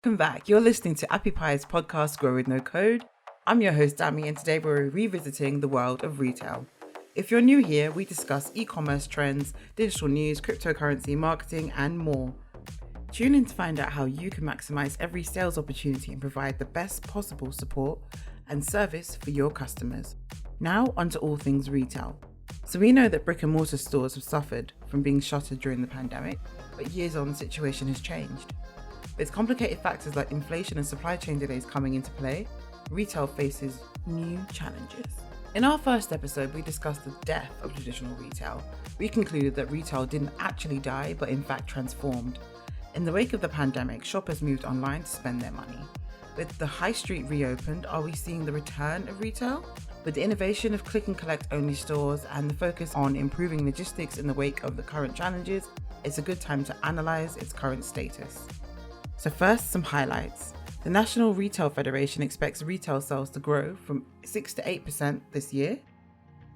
Welcome back. You're listening to Appy Pie's podcast, Grow With No Code. I'm your host, Dami, and today we're revisiting the world of retail. If you're new here, we discuss e-commerce trends, digital news, cryptocurrency, marketing, and more. Tune in to find out how you can maximize every sales opportunity and provide the best possible support and service for your customers. Now, onto all things retail. So we know that brick and mortar stores have suffered from being shuttered during the pandemic, but years on, the situation has changed. With complicated factors like inflation and supply chain delays coming into play, retail faces new challenges. In our first episode, we discussed the death of traditional retail. We concluded that retail didn't actually die, but in fact transformed. In the wake of the pandemic, shoppers moved online to spend their money. With the high street reopened, are we seeing the return of retail? With the innovation of click and collect only stores and the focus on improving logistics in the wake of the current challenges, it's a good time to analyze its current status. So first, some highlights. The National Retail Federation expects retail sales to grow from 6 to 8% this year,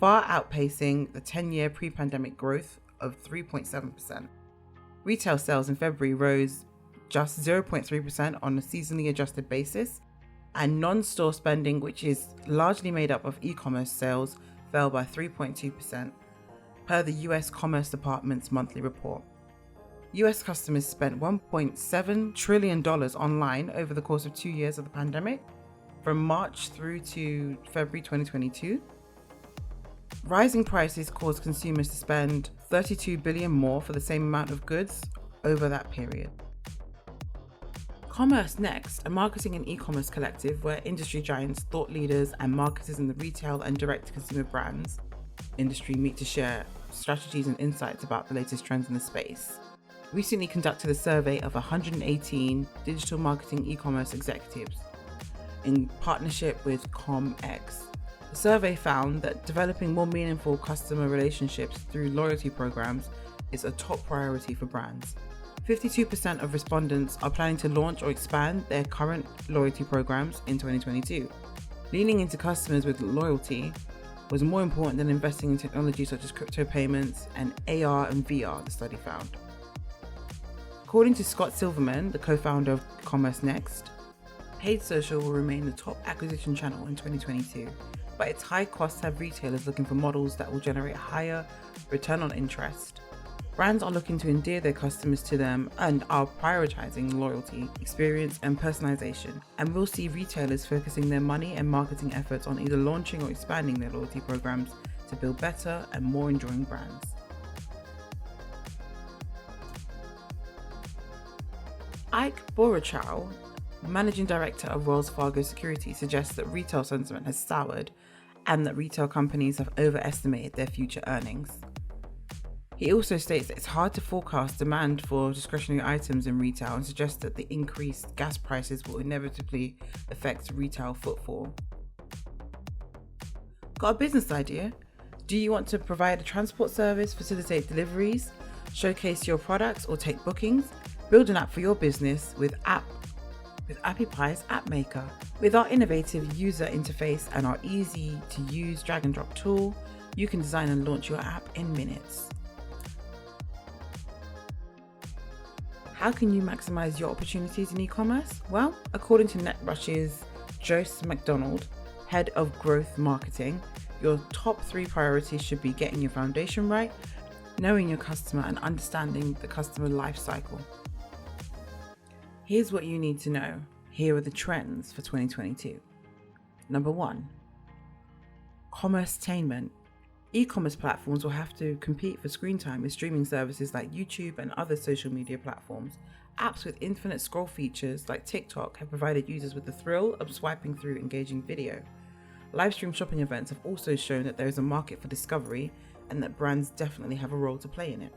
far outpacing the 10-year pre-pandemic growth of 3.7%. Retail sales in February rose just 0.3% on a seasonally adjusted basis, and non-store spending, which is largely made up of e-commerce sales, fell by 3.2%, per the US Commerce Department's monthly report. US customers spent $1.7 trillion online over the course of 2 years of the pandemic, from March through to February 2022. Rising prices caused consumers to spend $32 billion more for the same amount of goods over that period. Commerce Next, a marketing and e-commerce collective where industry giants, thought leaders, and marketers in the retail and direct-to-consumer brands industry meet to share strategies and insights about the latest trends in the space, recently conducted a survey of 118 digital marketing e-commerce executives in partnership with ComX. The survey found that developing more meaningful customer relationships through loyalty programs is a top priority for brands. 52% of respondents are planning to launch or expand their current loyalty programs in 2022. Leaning into customers with loyalty was more important than investing in technology such as crypto payments and AR and VR, the study found. According to Scott Silverman, the co-founder of Commerce Next, paid social will remain the top acquisition channel in 2022, but its high costs have retailers looking for models that will generate higher return on interest. Brands are looking to endear their customers to them and are prioritizing loyalty, experience, and personalization, and we'll see retailers focusing their money and marketing efforts on either launching or expanding their loyalty programs to build better and more enduring brands. Ike Borochow, managing director of Wells Fargo Securities, suggests that retail sentiment has soured and that retail companies have overestimated their future earnings. He also states that it's hard to forecast demand for discretionary items in retail and suggests that the increased gas prices will inevitably affect retail footfall. Got a business idea? Do you want to provide a transport service, facilitate deliveries, showcase your products, or take bookings? Build an app for your business with Appy Pie's App Maker. With our innovative user interface and our easy-to-use drag-and-drop tool, you can design and launch your app in minutes. How can you maximize your opportunities in e-commerce? Well, according to NetRush's Jose McDonald, head of growth marketing, your top 3 priorities should be getting your foundation right, knowing your customer, and understanding the customer life cycle. Here's what you need to know. Here are the trends for 2022. Number 1, commerce attainment. E-commerce platforms will have to compete for screen time with streaming services like YouTube and other social media platforms. Apps with infinite scroll features like TikTok have provided users with the thrill of swiping through engaging video. Live stream shopping events have also shown that there is a market for discovery and that brands definitely have a role to play in it.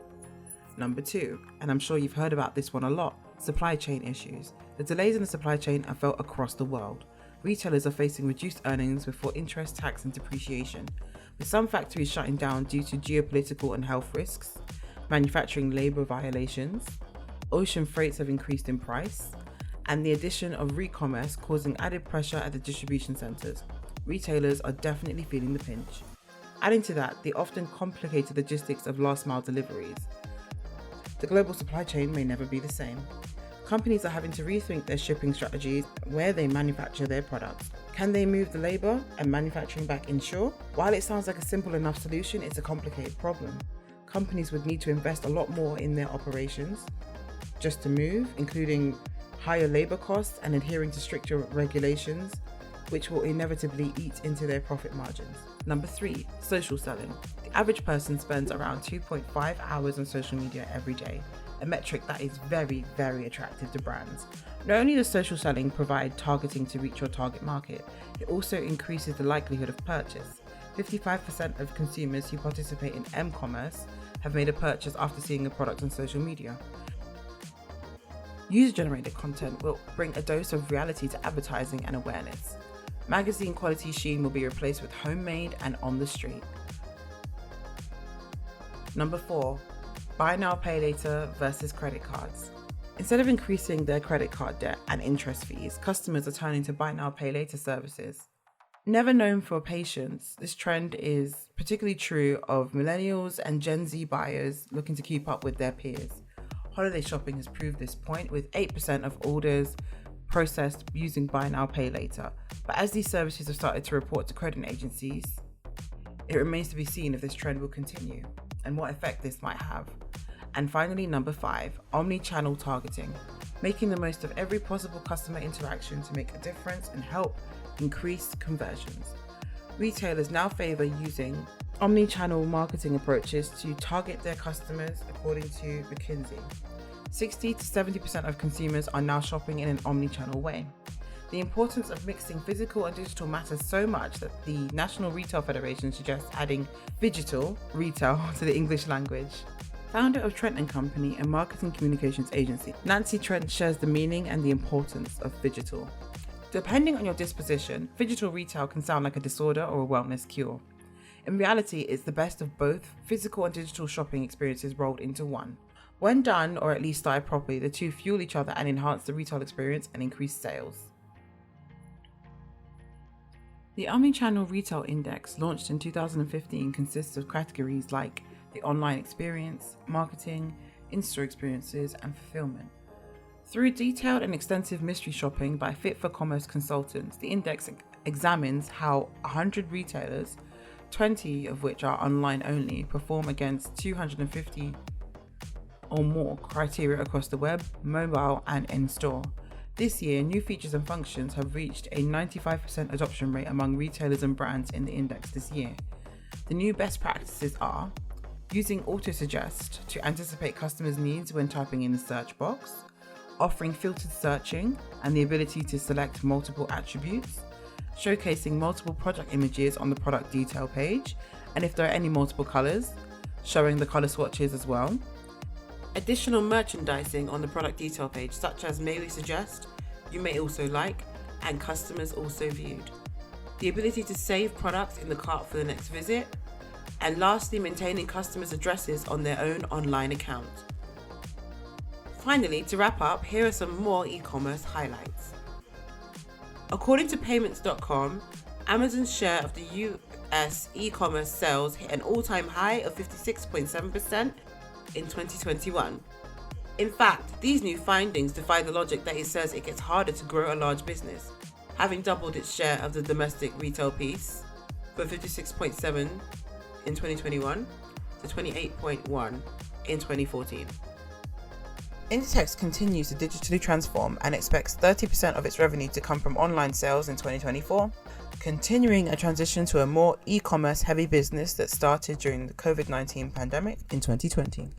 Number 2, and I'm sure you've heard about this one a lot, supply chain issues. The delays in the supply chain are felt across the world. Retailers are facing reduced earnings before interest, tax, and depreciation, with some factories shutting down due to geopolitical and health risks, manufacturing labor violations, ocean freights have increased in price, and the addition of re-commerce causing added pressure at the distribution centers. Retailers are definitely feeling the pinch. Adding to that, the often complicated logistics of last mile deliveries. The global supply chain may never be the same. Companies are having to rethink their shipping strategies, where they manufacture their products. Can they move the labour and manufacturing back inshore? While it sounds like a simple enough solution, it's a complicated problem. Companies would need to invest a lot more in their operations just to move, including higher labour costs and adhering to stricter regulations, which will inevitably eat into their profit margins. Number 3, social selling. The average person spends around 2.5 hours on social media every day, a metric that is very, very attractive to brands. Not only does social selling provide targeting to reach your target market, it also increases the likelihood of purchase. 55% of consumers who participate in m-commerce have made a purchase after seeing a product on social media. User-generated content will bring a dose of reality to advertising and awareness. Magazine quality sheen will be replaced with homemade and on the street. Number 4, buy now, pay later versus credit cards. Instead of increasing their credit card debt and interest fees, customers are turning to buy now, pay later services. Never known for patience, this trend is particularly true of millennials and Gen Z buyers looking to keep up with their peers. Holiday shopping has proved this point, with 8% of orders processed using buy now, pay later. But as these services have started to report to credit agencies, it remains to be seen if this trend will continue and what effect this might have. And finally, number 5, omni-channel targeting, making the most of every possible customer interaction to make a difference and help increase conversions. Retailers now favor using omni-channel marketing approaches to target their customers, according to McKinsey. 60 to 70% of consumers are now shopping in an omni-channel way. The importance of mixing physical and digital matters so much that the National Retail Federation suggests adding phygital retail to the English language. Founder of Trent & Company, a marketing communications agency, Nancy Trent shares the meaning and the importance of phygital. Depending on your disposition, phygital retail can sound like a disorder or a wellness cure. In reality, it's the best of both physical and digital shopping experiences rolled into one. When done, or at least started properly, the two fuel each other and enhance the retail experience and increase sales. The Omnichannel Retail Index, launched in 2015, consists of categories like the online experience, marketing, in-store experiences, and fulfillment. Through detailed and extensive mystery shopping by Fit for Commerce consultants, the index examines how 100 retailers, 20 of which are online only, perform against 250 or more criteria across the web, mobile, and in-store. This year, new features and functions have reached a 95% adoption rate among retailers and brands in the index this year. The new best practices are using auto-suggest to anticipate customers' needs when typing in the search box, offering filtered searching and the ability to select multiple attributes, showcasing multiple product images on the product detail page, and if there are any multiple colors, showing the color swatches as well. Additional merchandising on the product detail page, such as may we suggest, you may also like, and customers also viewed. The ability to save products in the cart for the next visit, and lastly, maintaining customers' addresses on their own online account. Finally, to wrap up, here are some more e-commerce highlights. According to payments.com, Amazon's share of the US e-commerce sales hit an all-time high of 56.7% in 2021. In fact, these new findings defy the logic that it says it gets harder to grow a large business, having doubled its share of the domestic retail piece from 56.7 in 2021 to 28.1 in 2014. Inditex continues to digitally transform and expects 30% of its revenue to come from online sales in 2024, continuing a transition to a more e-commerce heavy business that started during the COVID-19 pandemic in 2020.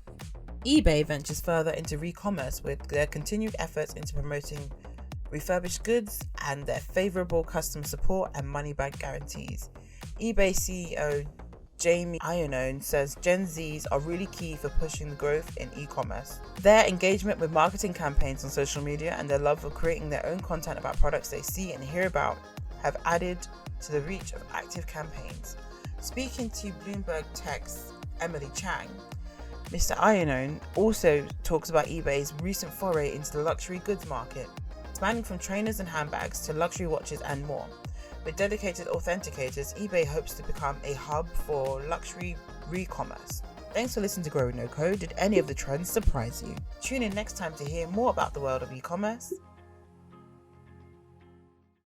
eBay ventures further into re-commerce with their continued efforts into promoting refurbished goods and their favorable customer support and money-back guarantees. eBay CEO Jamie Iannone says Gen Zs are really key for pushing the growth in e-commerce. Their engagement with marketing campaigns on social media and their love for creating their own content about products they see and hear about have added to the reach of active campaigns. Speaking to Bloomberg Tech's Emily Chang, Mr. Iannone also talks about eBay's recent foray into the luxury goods market, spanning from trainers and handbags to luxury watches and more. With dedicated authenticators, eBay hopes to become a hub for luxury re-commerce. Thanks for listening to Grow with No Code. Did any of the trends surprise you? Tune in next time to hear more about the world of e-commerce